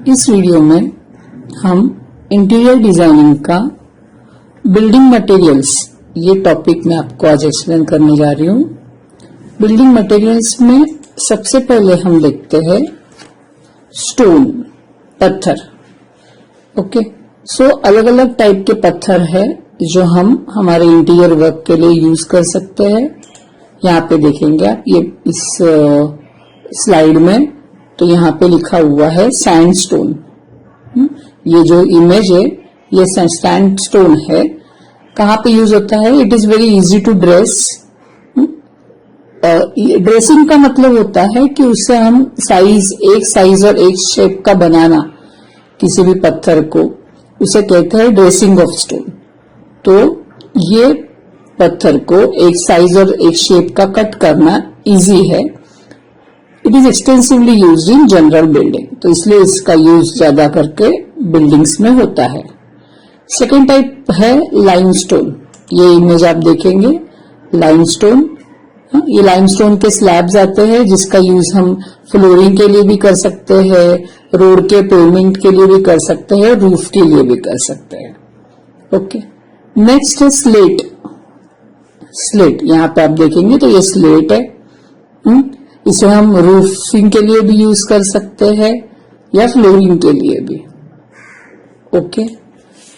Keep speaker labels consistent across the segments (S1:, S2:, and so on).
S1: इस वीडियो में हम इंटीरियर डिजाइनिंग का बिल्डिंग मटेरियल्स ये टॉपिक मैं आपको आज एक्सप्लेन करने जा रही हूँ। बिल्डिंग मटेरियल्स में सबसे पहले हम देखते हैं स्टोन, पत्थर। ओके, सो अलग अलग टाइप के पत्थर है जो हम हमारे इंटीरियर वर्क के लिए यूज कर सकते हैं। यहाँ पे देखेंगे आप ये इस स्लाइड में, तो यहाँ पे लिखा हुआ है सैंडस्टोन। ये जो इमेज है ये सैंडस्टोन है। कहाँ पे यूज होता है? It is very easy to dress. Dressing का मतलब होता है कि उससे हम एक साइज और एक शेप का बनाना किसी भी पत्थर को, उसे कहते हैं ड्रेसिंग ऑफ स्टोन। तो ये पत्थर को एक साइज और एक शेप का कट करना इजी है। It is extensively used in general building, तो इसलिए इसका यूज ज्यादा करके बिल्डिंग्स में होता है। सेकेंड टाइप है लाइमस्टोन। ये इमेज आप देखेंगे लाइमस्टोन। ये लाइमस्टोन के स्लैब्स आते हैं जिसका यूज हम फ्लोरिंग के लिए भी कर सकते हैं, रोड के पेवमेंट के लिए भी कर सकते हैं, रूफ के लिए भी कर सकते हैं। ओके, नेक्स्ट है स्लेट। स्लेट यहाँ पे आप देखेंगे तो ये स्लेट है। इसे हम रूफिंग के लिए भी यूज कर सकते हैं या फ्लोरिंग के लिए भी। ओके,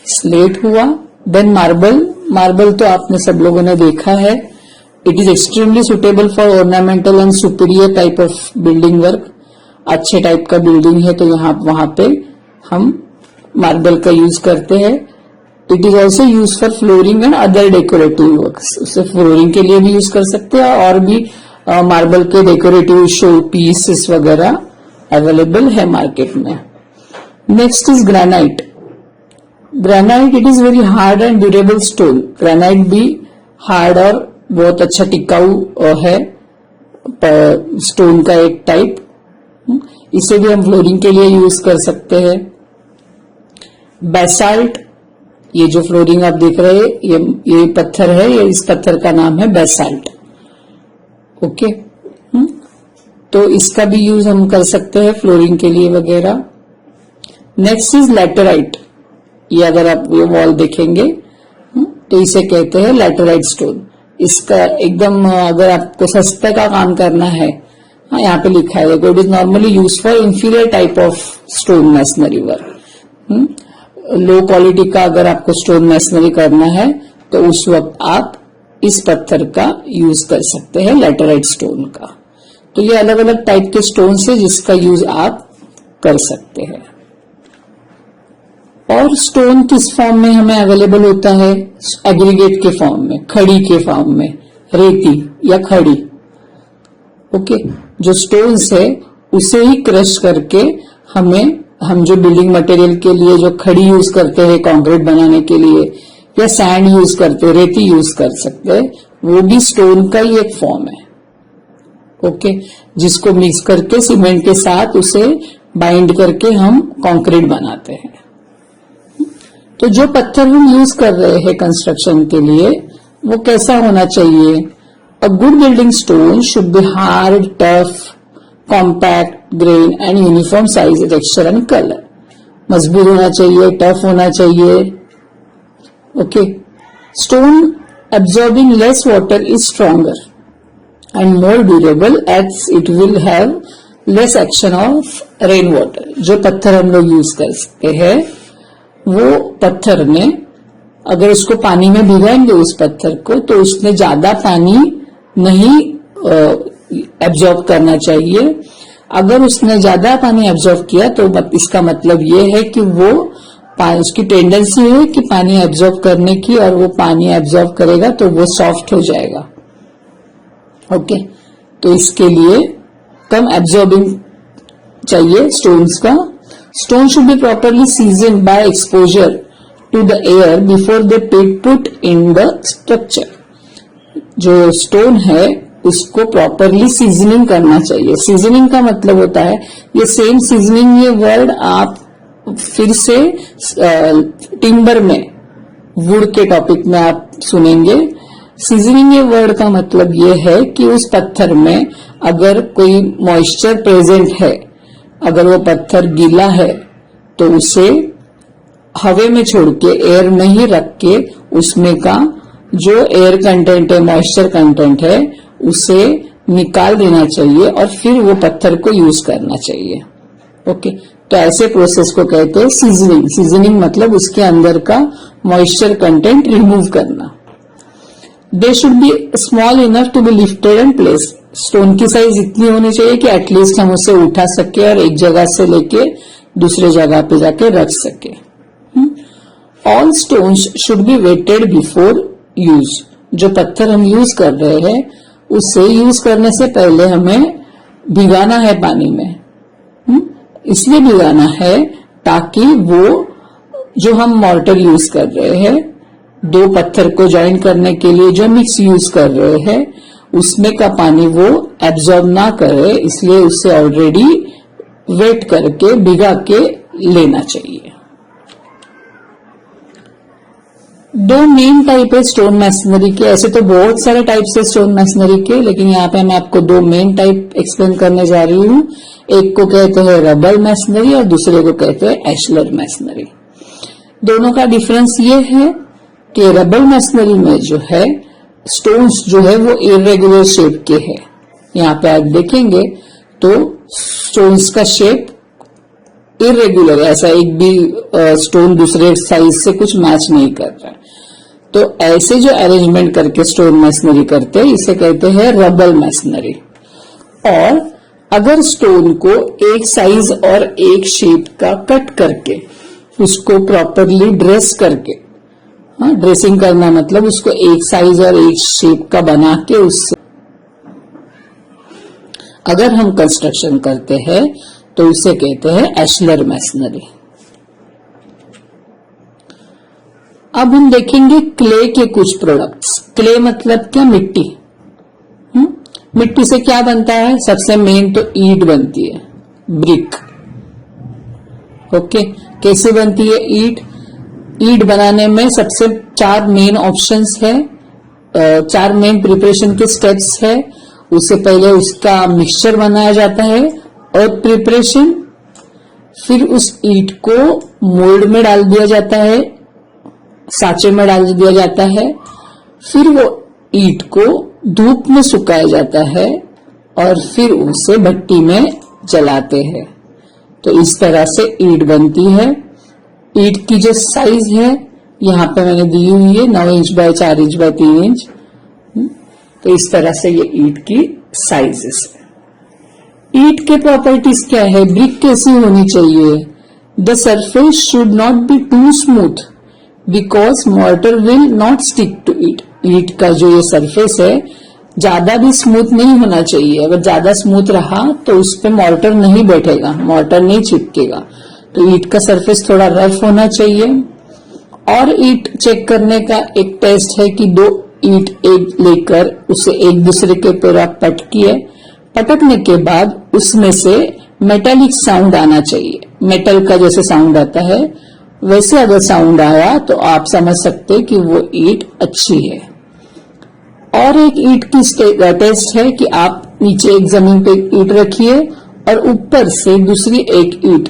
S1: स्लेट हुआ। Then marble. मार्बल तो आपने सब लोगों ने देखा है। It is extremely suitable for ornamental and superior type of building work. अच्छे टाइप का बिल्डिंग है तो यहाँ वहां पे हम मार्बल का यूज करते हैं। It is also use for flooring and other decorative works. उसे फ्लोरिंग के लिए भी यूज कर सकते हैं और भी मार्बल के डेकोरेटिव शो पीसेस वगैरह अवेलेबल है मार्केट में। Next is granite. Granite it is very hard and durable stone. Granite भी हार्ड और बहुत अच्छा टिकाऊ है स्टोन का एक टाइप। इसे भी हम फ्लोरिंग के लिए यूज कर सकते हैं। बेसाल्ट, ये जो फ्लोरिंग आप देख रहे हैं ये पत्थर है, ये इस पत्थर का नाम है बेसाल्ट। ओके, तो इसका भी यूज हम कर सकते हैं फ्लोरिंग के लिए वगैरह। Next is laterite. ये अगर आप ये वॉल देखेंगे तो इसे कहते हैं लैटेराइट स्टोन। इसका एकदम अगर आपको सस्ते का काम करना है, यहाँ पे लिखा है it is normally use for inferior type of stone masonry work. Low quality का अगर आपको स्टोन मैसनरी करना है तो उस वक्त आप इस पत्थर का यूज कर सकते हैं, लैटेराइट स्टोन का। तो ये अलग अलग टाइप के स्टोन है जिसका यूज आप कर सकते हैं। और स्टोन किस फॉर्म में हमें अवेलेबल होता है? एग्रीगेट के फॉर्म में, खड़ी के फॉर्म में, रेती या खड़ी। ओके, जो स्टोन्स है उसे ही क्रश करके हम जो बिल्डिंग मटेरियल के लिए जो खड़ी यूज करते हैं कंक्रीट बनाने के लिए, या सैंड यूज करते हैं, रेती यूज कर सकते हैं, वो भी स्टोन का ही एक फॉर्म है। ओके, जिसको मिक्स करके सीमेंट के साथ उसे बाइंड करके हम कंक्रीट बनाते हैं। तो जो पत्थर हम यूज कर रहे हैं कंस्ट्रक्शन के लिए वो कैसा होना चाहिए? A good building stone should be hard, tough, compact, grain and uniform size, texture and colour. मजबूत होना चाहिए, टफ होना चाहिए। Okay, stone absorbing less water is stronger and more durable as it will have less action of rain water. जो पत्थर हम लोग use कर सकते हैं वो पत्थर में अगर उसको पानी में भिगाएंगे उस पत्थर को तो उसमें ज्यादा पानी नहीं एब्जॉर्ब करना चाहिए। अगर उसने ज्यादा पानी एब्जॉर्ब किया तो इसका मतलब ये है कि वो उसकी टेंडेंसी है कि पानी एब्जॉर्ब करने की, और वो पानी एब्जॉर्ब करेगा तो वो सॉफ्ट हो जाएगा। ओके, तो इसके लिए कम एब्जॉर्बिंग चाहिए स्टोन्स का। Stone should be properly seasoned by exposure to the air before they put in the structure. जो स्टोन है उसको प्रॉपरली सीजनिंग करना चाहिए। सीजनिंग का मतलब होता है, ये सेम सीजनिंग ये वर्ड आप फिर से टिम्बर में, वुड के टॉपिक में आप सुनेंगे। सीजनिंग ये वर्ड का मतलब ये है कि उस पत्थर में अगर कोई मॉइस्चर प्रेजेंट है, अगर वो पत्थर गीला है तो उसे हवा में छोड़ के, एयर में ही रख के, उसमें का जो एयर कंटेंट है, मॉइस्चर कंटेंट है, उसे निकाल देना चाहिए और फिर वो पत्थर को यूज करना चाहिए। ओके, तो ऐसे प्रोसेस को कहते हैं सीजनिंग। सीजनिंग मतलब उसके अंदर का मॉइस्चर कंटेंट रिमूव करना। They should be small enough to be lifted and place. Stone की साइज इतनी होनी चाहिए कि एटलीस्ट हम उसे उठा सके और एक जगह से लेके दूसरे जगह पे जाके रख सके। All stones should be wetted before use. जो पत्थर हम यूज कर रहे हैं उसे यूज करने से पहले हमें भिगाना है पानी में। इसलिए भिगाना है ताकि वो जो हम मॉर्टर यूज कर रहे हैं, दो पत्थर को ज्वाइन करने के लिए जो मिक्स यूज कर रहे हैं, उसमें का पानी वो एब्जॉर्ब ना करे, इसलिए उसे ऑलरेडी वेट करके भिगा के लेना चाहिए। दो मेन टाइप है स्टोन मैसनरी के। ऐसे तो बहुत सारे टाइप्स है स्टोन मैसनरी के, लेकिन यहाँ पे मैं आपको दो मेन टाइप एक्सप्लेन करने जा रही हूँ। एक को कहते हैं रबल मैसनरी और दूसरे को कहते हैं एशलर मैसनरी। दोनों का डिफरेंस ये है कि रबल मैसनरी में जो है स्टोन्स जो है वो इरेगुलर शेप के है। यहाँ पे आप देखेंगे तो स्टोन्स का शेप इरेगुलर है, ऐसा एक भी स्टोन दूसरे साइज से कुछ मैच नहीं कर रहा है। तो ऐसे जो अरेंजमेंट करके स्टोन मैसनरी करते हैं इसे कहते हैं रबल मैसनरी। और अगर स्टोन को एक साइज और एक शेप का कट करके उसको प्रॉपरली ड्रेस करके, ड्रेसिंग करना मतलब उसको एक साइज और एक शेप का बना के उससे अगर हम कंस्ट्रक्शन करते हैं तो उसे कहते हैं एशलर मैसनरी। अब हम देखेंगे क्ले के कुछ प्रोडक्ट्स। क्ले मतलब क्या? मिट्टी। मिट्टी से क्या बनता है? सबसे मेन तो ईंट बनती है, ब्रिक। ओके, कैसे बनती है ईंट? ईंट बनाने में सबसे 4 मेन ऑप्शंस है, 4 मेन प्रिपरेशन के स्टेप्स है। उससे पहले उसका मिक्सचर बनाया जाता है और प्रिपरेशन, फिर उस ईंट को मोल्ड में डाल दिया जाता है, साँचे में डाल दिया जाता है, फिर वो ईंट को धूप में सुखाया जाता है और फिर उसे भट्टी में जलाते हैं। तो इस तरह से ईंट बनती है। ईंट की जो साइज है यहाँ पे मैंने दी हुई है 9 inch by 4 inch by 3 inch. तो इस तरह से ये ईंट की साइजेस है। ईंट के प्रॉपर्टीज क्या है? ब्रिक कैसी होनी चाहिए? The surface should not be too smooth because mortar will not stick to it. ईंट का जो ये सरफेस है ज्यादा भी स्मूथ नहीं होना चाहिए। अगर ज्यादा स्मूथ रहा तो उस पे मॉर्टर नहीं बैठेगा, मॉर्टर नहीं चिपकेगा। तो ईंट का सरफेस थोड़ा रफ होना चाहिए। और ईंट चेक करने का एक टेस्ट है कि 2 ईंट एक लेकर उसे एक दूसरे के ऊपर आप पटकिए, पटकने के बाद उसमें से मेटालिक साउंड आना चाहिए। मेटल का जैसे साउंड आता है वैसे अगर साउंड आया तो आप समझ सकते कि वो ईंट अच्छी है। और एक ईंट की टेस्ट है कि आप नीचे एक जमीन पे ईंट रखिए और ऊपर से दूसरी एक ईंट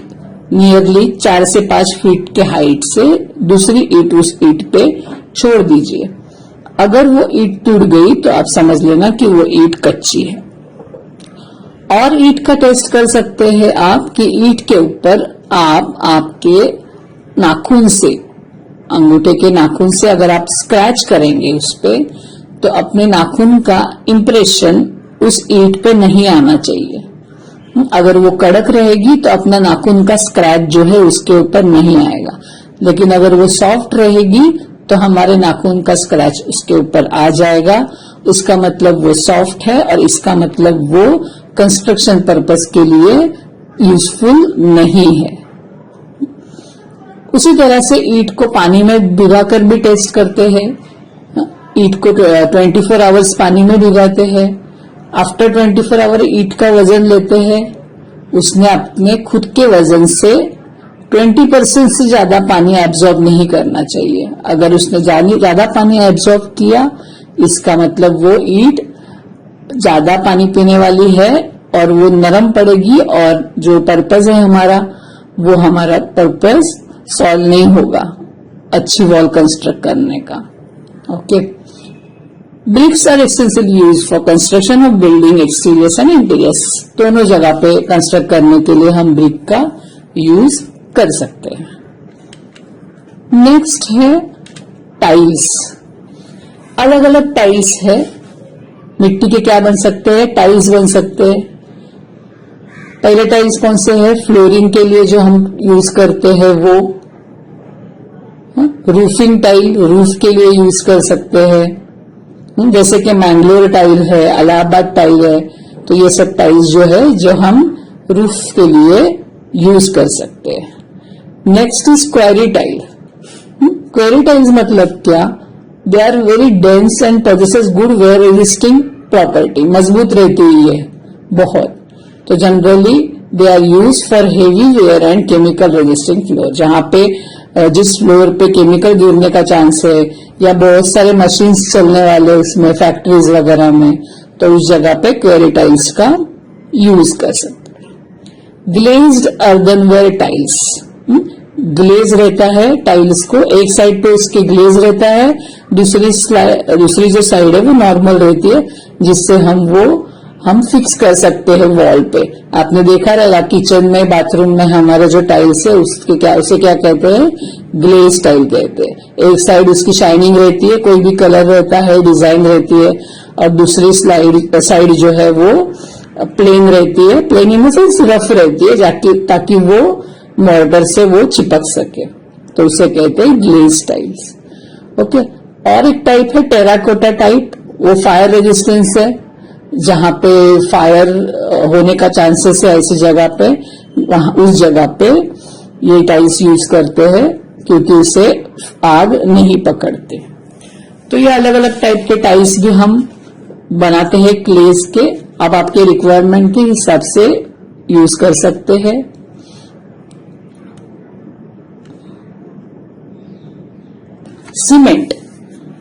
S1: नियरली 4 से 5 फीट के हाइट से दूसरी ईंट उस ईंट पे छोड़ दीजिए। अगर वो ईंट टूट गई तो आप समझ लेना कि वो ईंट कच्ची है। और ईंट का टेस्ट कर सकते हैं आप कि ईंट के ऊपर आप आपके नाखून से, अंगूठे के नाखून से अगर आप स्क्रैच करेंगे उस पे तो अपने नाखून का इंप्रेशन उस ईंट पे नहीं आना चाहिए। अगर वो कड़क रहेगी तो अपना नाखून का स्क्रैच जो है उसके ऊपर नहीं आएगा, लेकिन अगर वो सॉफ्ट रहेगी तो हमारे नाखून का स्क्रैच उसके ऊपर आ जाएगा। उसका मतलब वो सॉफ्ट है और इसका मतलब वो कंस्ट्रक्शन पर्पस के लिए यूजफुल नहीं है। उसी तरह से ईंट को पानी में भिगाकर भी टेस्ट करते हैं। ईंट को 24 आवर्स पानी में भिगाते हैं। आफ्टर 24 आवर ईंट का वजन लेते हैं। उसने अपने खुद के वजन से 20% से ज्यादा पानी एब्जॉर्ब नहीं करना चाहिए। अगर उसने ज्यादा पानी एब्जॉर्ब किया इसका मतलब वो ईंट ज्यादा पानी पीने वाली है और वो नरम पड़ेगी और जो पर्पज है हमारा वो हमारा पर्पस सॉल्व नहीं होगा अच्छी वॉल कंस्ट्रक्ट करने का। Okay, bricks are extensively use for construction of building exteriors and interiors. दोनों जगह पे कंस्ट्रक्ट करने के लिए हम ब्रिक का यूज कर सकते हैं। नेक्स्ट है टाइल्स। अलग अलग टाइल्स है, मिट्टी के क्या बन सकते हैं, टाइल्स बन सकते हैं। पहले टाइल्स कौन से हैं, फ्लोरिंग के लिए जो हम यूज करते हैं वो, रूफिंग टाइल रूफ के लिए यूज कर सकते हैं, जैसे कि मैंगलोर टाइल है, इलाहाबाद टाइल है, तो ये सब टाइल्स जो है जो हम रूफ के लिए यूज कर सकते हैं। Next is quarry tile. Quarry tiles मतलब क्या, they are very dense and possesses good wear resisting property, मजबूत रहती है बहुत, तो generally they are use for heavy wear and chemical resisting floor. जहां पे जिस फ्लोर पे केमिकल गिरने का चांस है या बहुत सारे मशीन्स चलने वाले उसमें फैक्ट्रीज वगैरह में, तो उस जगह पे क्वेरी टाइल्स का यूज कर सकते हैं। ग्लेज्ड अर्दनवेयर टाइल्स, ग्लेज रहता है टाइल्स को, एक साइड पे उसके ग्लेज रहता है, दूसरी जो साइड है वो नॉर्मल रहती है, जिससे हम फिक्स कर सकते हैं वॉल पे। आपने देखा रहेगा किचन में, बाथरूम में हमारे जो टाइल्स है उसे क्या कहते हैं, ग्लेज टाइल कहते हैं। एक साइड उसकी शाइनिंग रहती है, कोई भी कलर रहता है, डिजाइन रहती है, और दूसरी साइड जो है वो प्लेन रहती है, plain in the sense rough रहती है, ताकि वो मॉर्टर से वो चिपक सके, तो उसे कहते हैं ग्लेज टाइल्स। ओके, और एक टाइप है टेराकोटा टाइप, वो फायर रेजिस्टेंस है, जहां पे फायर होने का चांसेस है ऐसी जगह पे, उस जगह पे ये टाइल्स यूज करते हैं क्योंकि उसे आग नहीं पकड़ते। तो ये अलग अलग टाइप के टाइल्स भी हम बनाते हैं क्लेस के, अब आपके रिक्वायरमेंट के हिसाब से यूज कर सकते हैं। सीमेंट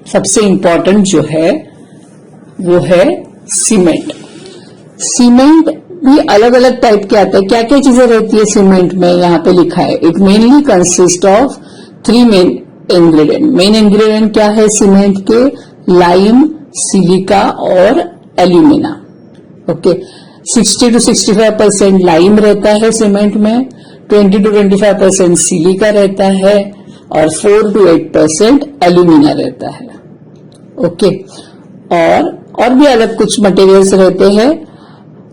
S1: सबसे इंपॉर्टेंट जो है वो है सीमेंट। सीमेंट भी अलग अलग टाइप के आते हैं। क्या क्या चीजें रहती है सीमेंट में, यहाँ पे लिखा है, it mainly consist of 3 main ingredient. Main ingredient क्या है सीमेंट के, लाइम, सिलिका और एल्यूमिना। ओके, 60 to 65% लाइम रहता है सीमेंट में, 20 to 25% सिलिका रहता है और 4 to 8% एल्यूमिना रहता है। ओके, और भी अलग कुछ मटेरियल्स रहते हैं,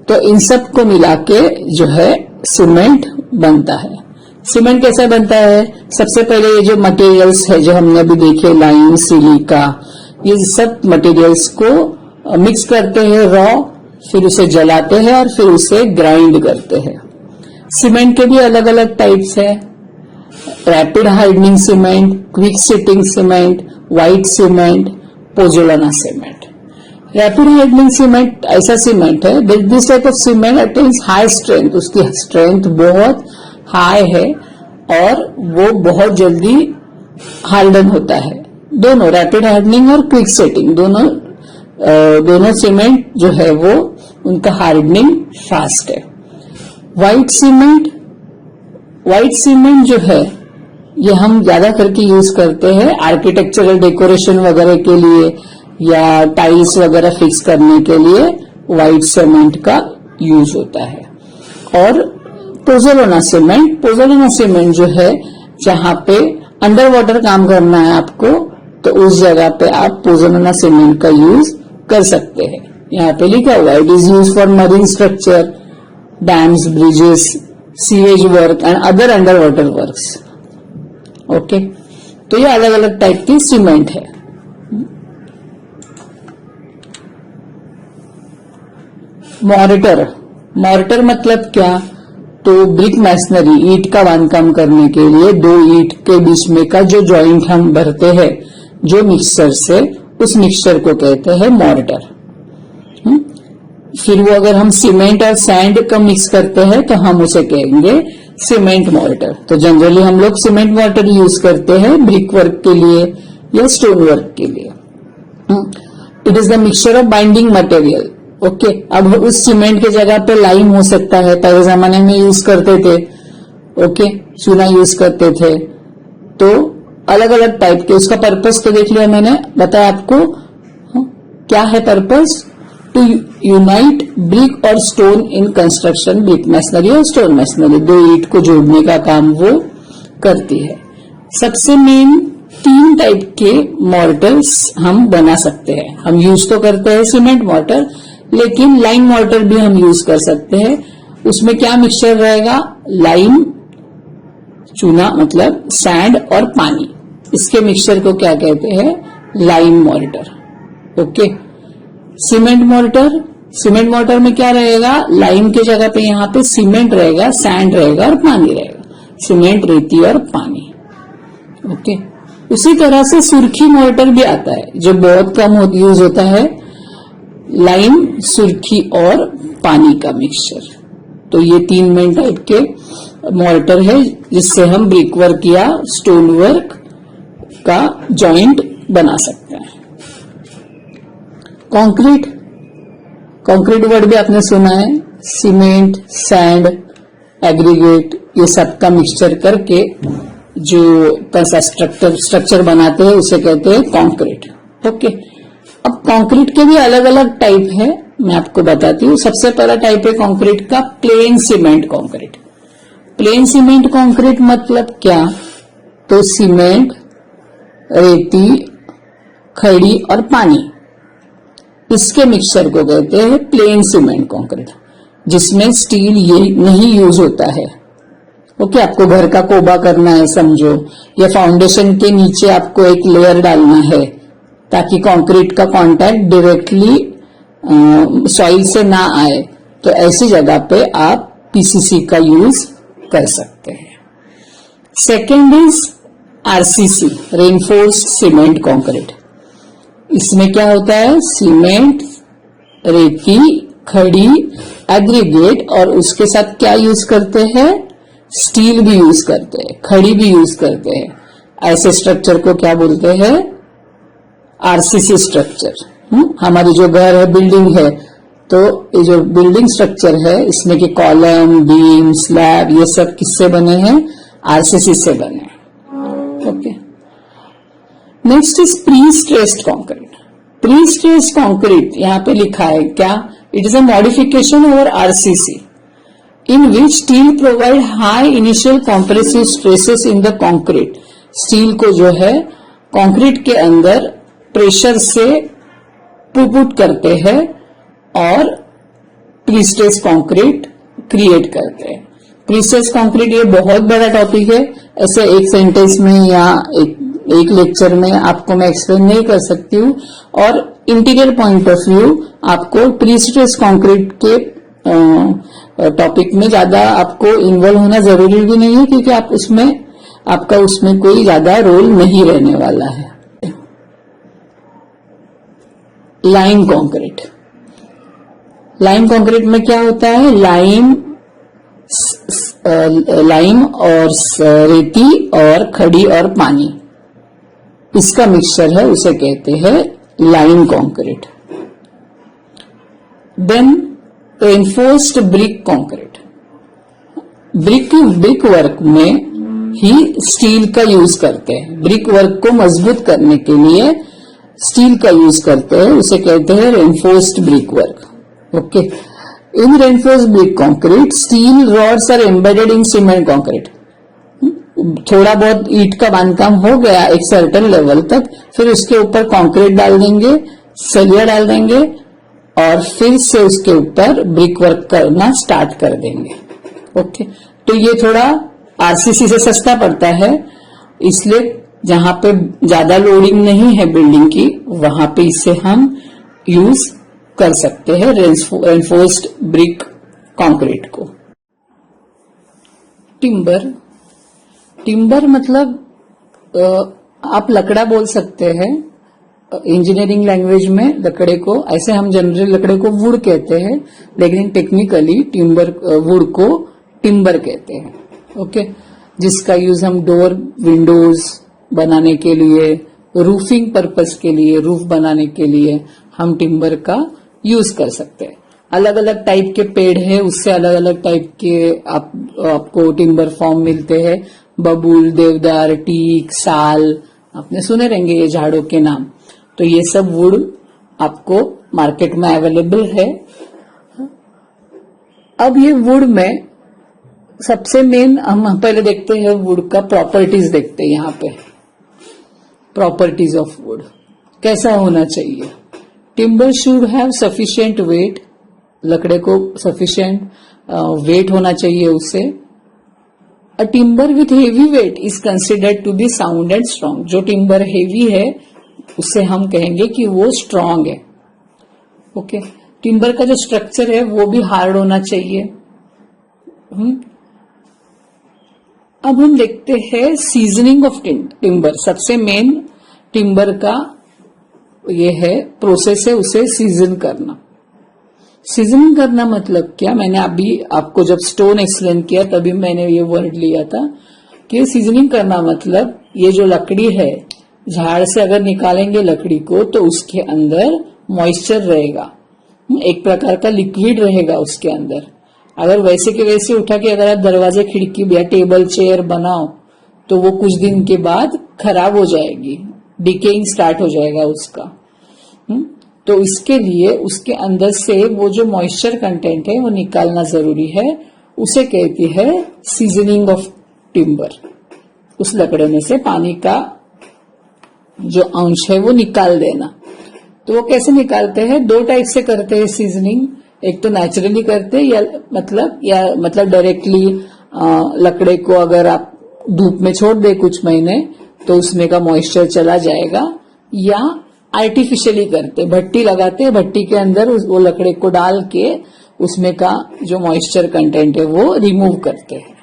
S1: तो इन सब को मिला के जो है सीमेंट बनता है। सीमेंट कैसा बनता है, सबसे पहले ये जो मटेरियल्स है जो हमने अभी देखे, लाइम, सिलिका, ये सब मटेरियल्स को मिक्स करते हैं रॉ, फिर उसे जलाते हैं और फिर उसे ग्राइंड करते हैं। सीमेंट के भी अलग अलग टाइप्स है, rapid hardening cement, quick setting cement, white cement, pozzolana cement. Rapid hardening cement ऐसा सीमेंट है, this type of cement attains high strength, उसकी स्ट्रेंथ बहुत हाई है और वो बहुत जल्दी हार्डन होता है। दोनों रैपिड हार्डनिंग और क्विक सेटिंग दोनों सीमेंट जो है वो उनका हार्डनिंग फास्ट है। व्हाइट सीमेंट जो है ये हम ज्यादा करके यूज करते हैं आर्किटेक्चरल डेकोरेशन वगैरह के लिए या टाइल्स वगैरह फिक्स करने के लिए व्हाइट सीमेंट का यूज होता है। और पोज़ोलाना सीमेंट जो है, जहां पे अंडर वाटर काम करना है आपको, तो उस जगह पे आप पोज़ोलाना सीमेंट का यूज कर सकते हैं। यहाँ पे लिखा हुआ है, it is use for marine structure, dams, bridges, sewage work and other under water works. Okay, तो ये अलग अलग टाइप की सीमेंट है। मॉर्टर मतलब क्या, तो ब्रिक मैसनरी, ईंट का बांधकाम करने के लिए 2 ईंट के बीच में का जो जॉइंट हम भरते हैं जो मिक्सचर से, उस मिक्सचर को कहते हैं मॉर्टर। फिर वो अगर हम सीमेंट और सैंड का मिक्स करते हैं तो हम उसे कहेंगे सीमेंट मॉर्टर। तो जनरली हम लोग सीमेंट मॉर्टर यूज करते हैं ब्रिक वर्क के लिए या स्टोन वर्क के लिए। It is the mixture of binding material. Okay, अब उस सीमेंट के जगह पे लाइम हो सकता है, पहले जमाने में यूज करते थे, ओके, चूना यूज करते थे। तो अलग अलग टाइप के, उसका पर्पस तो देख लिया मैंने, बताया आपको। क्या है पर्पस? टू यूनाइट ब्रिक और stone in construction, brick masonry और स्टोन मैसनरी, दो ईंट को जोड़ने का काम वो करती है। सबसे मेन 3 टाइप के मॉर्टर्स हम बना सकते हैं। हम यूज तो करते हैं सीमेंट मॉर्टर, लेकिन लाइम मॉर्टर भी हम यूज कर सकते हैं। उसमें क्या मिक्सचर रहेगा? लाइम, चूना मतलब सैंड और पानी, इसके मिक्सचर को क्या कहते हैं? Lime mortar. Okay. Cement mortar, cement mortar में क्या रहेगा? लाइम के जगह पे यहाँ पे सीमेंट रहेगा, सैंड रहेगा और पानी रहेगा, सीमेंट, रेती और पानी। ओके। उसी तरह से सुर्खी मॉर्टर भी आता है, जो बहुत कम यूज होता है, लाइम, सुर्खी और पानी का मिक्सचर। तो ये 3 मेन टाइप के मॉर्टर है जिससे हम ब्रिक वर्क या स्टोन वर्क का जॉइंट बना सकते हैं। कंक्रीट, कंक्रीट वर्ड भी आपने सुना है। सीमेंट, सैंड, एग्रीगेट, ये सब का मिक्सचर करके जो स्ट्रक्चर बनाते हैं उसे कहते हैं कंक्रीट। ओके। अब कंक्रीट के भी अलग अलग टाइप है, मैं आपको बताती हूँ। सबसे पहला टाइप है कंक्रीट का plane cement concrete. Plane cement concrete मतलब क्या? तो सीमेंट, रेती, खड़ी और पानी, इसके मिक्सचर को कहते हैं प्लेन सीमेंट कंक्रीट, जिसमें स्टील ये नहीं यूज होता है। ओके। आपको घर का कोबा करना है समझो, या फाउंडेशन के नीचे आपको एक लेयर डालना है ताकि कंक्रीट का कांटेक्ट डायरेक्टली सॉइल से ना आए, तो ऐसी जगह पे आप पीसीसी का यूज कर सकते हैं। Second is RCC, reinforced cement concrete. इसमें क्या होता है? सीमेंट, रेती, खड़ी, एग्रीगेट और उसके साथ क्या यूज करते हैं? स्टील भी यूज करते हैं, खड़ी भी यूज करते हैं। ऐसे स्ट्रक्चर को क्या बोलते हैं? RCC structure. हमारी जो घर है, बिल्डिंग है, तो ये जो बिल्डिंग स्ट्रक्चर है इसमें के कॉलम, बीम, स्लैब, ये सब किससे बने हैं? आरसीसी से बने हैं। Okay. Next is pre stressed concrete. Pre stressed concrete यहाँ पे लिखा है क्या? It is a modification over RCC in which steel provide high initial compressive stresses in the concrete. Steel को जो है कंक्रीट के अंदर प्रेशर से पुट करते हैं और प्रीस्ट्रेस कंक्रीट क्रिएट करते हैं। प्रीस्ट्रेस कंक्रीट ये बहुत बड़ा टॉपिक है, ऐसे एक सेंटेंस में या एक लेक्चर में आपको मैं एक्सप्लेन नहीं कर सकती हूँ। और इंटीरियर पॉइंट ऑफ व्यू आपको प्रीस्ट्रेस कंक्रीट के टॉपिक में ज्यादा आपको इन्वॉल्व होना जरूरी भी नहीं है, क्योंकि आप उसमें आपका उसमें कोई ज्यादा रोल नहीं रहने वाला है। लाइम कंक्रीट, लाइम कंक्रीट में क्या होता है? लाइम और रेती और खड़ी और पानी, इसका मिक्सचर है, उसे कहते हैं lime concrete. Then reinforced brick concrete. Brick work में ही स्टील का यूज करते हैं। ब्रिक वर्क को मजबूत करने के लिए स्टील का यूज करते हैं, उसे कहते हैं reinforced brick work. Okay. In reinforced brick concrete steel rods are embedded in cement concrete. थोड़ा बहुत ईंट का बांधकाम हो गया एक सर्टेन लेवल तक, फिर उसके ऊपर कंक्रीट डाल देंगे, सलिया डाल देंगे और फिर से उसके ऊपर ब्रिक वर्क करना स्टार्ट कर देंगे। ओके। तो ये थोड़ा आरसीसी से सस्ता पड़ता है, इसलिए जहां पे ज्यादा लोडिंग नहीं है बिल्डिंग की, वहां पे इसे हम यूज कर सकते हैं रेनफोर्स्ड ब्रिक कंक्रीट को। टिम्बर, टिम्बर मतलब आप लकड़ा बोल सकते हैं इंजीनियरिंग लैंग्वेज में। लकड़े को ऐसे हम जनरल लकड़े को वुड कहते हैं, लेकिन टेक्निकली टिम्बर वुड को टिम्बर कहते हैं। ओके। जिसका यूज हम डोर, विंडोज बनाने के लिए, रूफिंग पर्पस के लिए, रूफ बनाने के लिए हम टिम्बर का यूज कर सकते हैं। अलग अलग टाइप के पेड़ है, उससे अलग अलग टाइप के आपको टिम्बर फॉर्म मिलते हैं। बबूल, देवदार, टीक, साल, आपने सुने रहेंगे ये झाड़ों के नाम। तो ये सब वुड आपको मार्केट में अवेलेबल है। अब ये वुड में सबसे मेन हम पहले देखते हैं वुड का प्रॉपर्टीज देखते हैं। यहाँ पे प्रॉपर्टीज ऑफ वुड कैसा होना चाहिए। Timber should have sufficient weight, लकड़े को सफिशिएंट वेट होना चाहिए उसे। A timber with heavy weight is considered to be sound and strong. जो टिम्बर हेवी है उससे हम कहेंगे कि वो स्ट्रांग है। ओके, टिम्बर का जो स्ट्रक्चर है वो भी हार्ड होना चाहिए। अब हम देखते हैं सीजनिंग ऑफ टिम्बर। सबसे मेन टिम्बर का ये है प्रोसेस है उसे सीजन करना। सीजनिंग करना मतलब क्या, मैंने अभी आपको जब स्टोन एक्सप्लेन किया तभी मैंने ये वर्ड लिया था कि सीजनिंग करना मतलब ये जो लकड़ी है, झाड़ से अगर निकालेंगे लकड़ी को तो उसके अंदर मॉइस्चर रहेगा, एक प्रकार का लिक्विड रहेगा उसके अंदर। अगर वैसे के वैसे उठा के अगर आप दरवाजे खिड़की या टेबल चेयर बनाओ तो वो कुछ दिन के बाद खराब हो जाएगी, डिकेइंग स्टार्ट हो जाएगा उसका। तो इसके लिए उसके अंदर से वो जो मॉइस्चर कंटेंट है वो निकालना जरूरी है। उसे कहती है सीजनिंग ऑफ टिम्बर। उस लकड़े में से पानी का जो अंश है वो निकाल देना। तो वो कैसे निकालते हैं, दो टाइप से करते हैं सीजनिंग। एक तो नेचुरली करते हैं या मतलब डायरेक्टली लकड़े को अगर आप धूप में छोड़ दे कुछ महीने तो उसमें का मॉइस्चर चला जाएगा, या आर्टिफिशियली करते, भट्टी लगाते हैं, भट्टी के अंदर वो लकड़े को डाल के उसमें का जो मॉइस्चर कंटेंट है वो रिमूव करते हैं।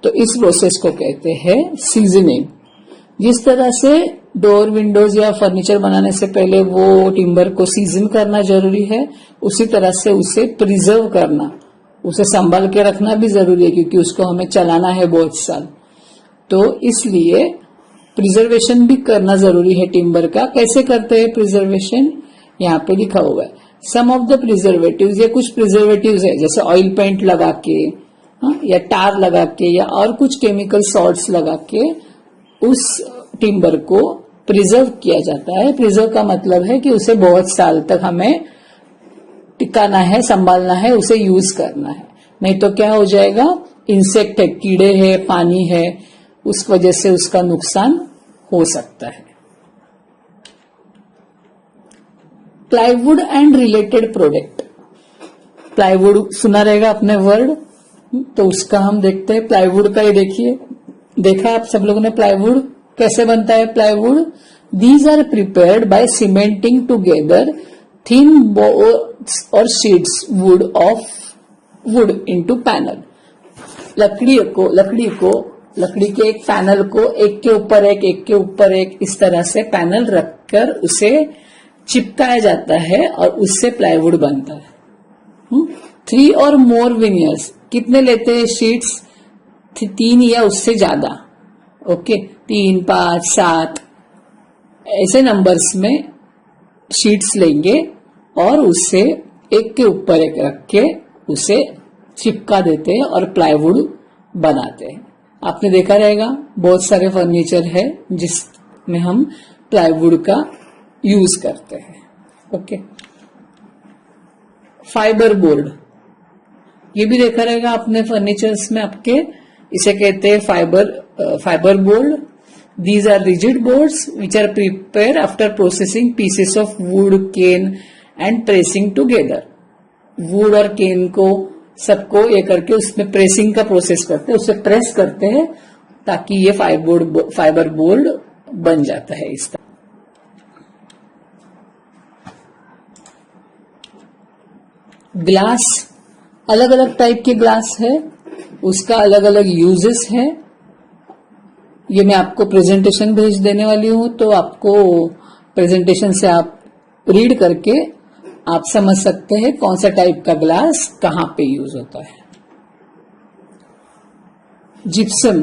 S1: तो इस प्रोसेस को कहते हैं सीजनिंग। जिस तरह से डोर, विंडोज या फर्नीचर बनाने से पहले वो टिम्बर को सीजन करना जरूरी है, उसी तरह से उसे प्रिजर्व करना, उसे संभाल के रखना भी जरूरी है, क्योंकि उसको हमें चलाना है बहुत साल। तो इसलिए प्रिजर्वेशन भी करना जरूरी है टिम्बर का। कैसे करते हैं प्रिजर्वेशन, यहाँ पे लिखा हुआ है। सम ऑफ द प्रिजर्वेटिव्स, ये कुछ प्रिजर्वेटिव्स है जैसे ऑयल पेंट लगा के या टार लगा के या और कुछ केमिकल सॉल्ट्स लगा के उस टिम्बर को प्रिजर्व किया जाता है। प्रिजर्व का मतलब है कि उसे बहुत साल तक हमें टिकाना है, संभालना है, उसे यूज करना है। नहीं तो क्या हो जाएगा, इंसेक्ट है, कीड़े है, पानी है, उस वजह से उसका नुकसान हो सकता है। Plywood and related product. Plywood सुना रहेगा अपने वर्ड, तो उसका हम देखते हैं। प्लाईवुड का ये देखिए, देखा आप सब लोगों ने प्लाईवुड कैसे बनता है। Plywood, these are prepared by cementing together thin boards और शीट्स वुड इनटू पैनल। लकड़ी के एक पैनल को एक के ऊपर एक इस तरह से पैनल रखकर उसे चिपकाया जाता है और उससे प्लाईवुड बनता है। 3 और मोर विनियर्स, कितने लेते हैं शीट्स, 3 या उससे ज्यादा। ओके, 3, 5, 7 ऐसे नंबर्स में शीट्स लेंगे और उससे एक के ऊपर एक रख के उसे चिपका देते हैं और प्लाईवुड बनाते हैं। आपने देखा रहेगा बहुत सारे फर्नीचर है जिसमें हम प्लाईवुड का यूज करते हैं। ओके, फाइबर बोर्ड, ये भी देखा रहेगा आपने फर्नीचर्स में आपके, इसे कहते हैं fibre board. These are rigid boards which are prepared after processing pieces of wood, cane and pressing together. Would और केन को सबको ये करके उसमें प्रेसिंग का प्रोसेस करते हैं, उसे प्रेस करते हैं ताकि ये फाइबर बोर्ड बन जाता है इस तरह। ग्लास, अलग अलग टाइप के ग्लास है, उसका अलग अलग यूजेस है। ये मैं आपको प्रेजेंटेशन भेज देने वाली हूं, तो आपको प्रेजेंटेशन से आप रीड करके आप समझ सकते हैं कौन सा टाइप का ग्लास कहां पे यूज होता है। जिप्सम,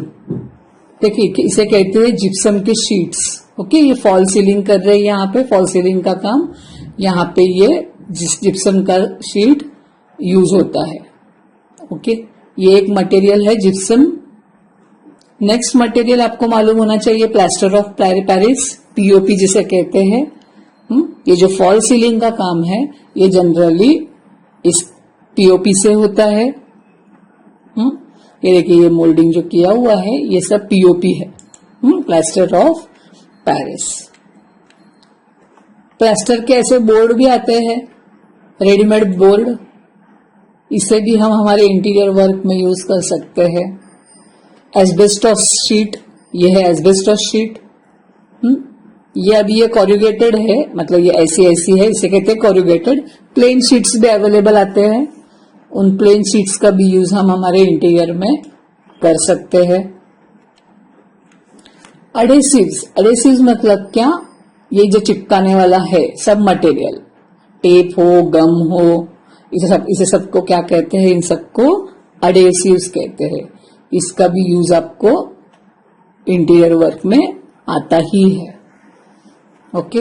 S1: देखिए इसे कहते हैं जिप्सम के शीट्स। ओके, ये फॉल सीलिंग कर रहे हैं, यहाँ पे फॉल सीलिंग का काम, यहाँ पे ये जिप्सम का शीट यूज होता है। ओके, ये एक मटेरियल है जिप्सम। नेक्स्ट मटेरियल आपको मालूम होना चाहिए प्लास्टर ऑफ पेरिस, पीओपी जिसे कहते हैं। ये जो फॉल सीलिंग का काम है ये जनरली इस पीओपी से होता है। ये देखिए, ये मोल्डिंग जो किया हुआ है ये सब पीओपी है, प्लास्टर ऑफ पेरिस। प्लास्टर के ऐसे बोर्ड भी आते हैं, रेडीमेड बोर्ड, इसे भी हम हमारे इंटीरियर वर्क में यूज कर सकते हैं। एस्बेस्टॉस शीट, ये है एस्बेस्टॉस शीट। ये अभी ये कॉरुगेटेड है, मतलब ये ऐसी है, इसे कहते हैं कॉरुगेटेड। प्लेन शीट्स भी अवेलेबल आते हैं, उन प्लेन शीट्स का भी यूज हम हमारे इंटीरियर में कर सकते हैं। अडेसिव्स मतलब क्या? ये जो चिपकाने वाला है सब मटेरियल, टेप हो, गम हो, इसे सबको क्या कहते हैं? इन सबको अडेसिव्स कहते हैं। इसका भी यूज आपको इंटीरियर वर्क में आता ही है। ओके।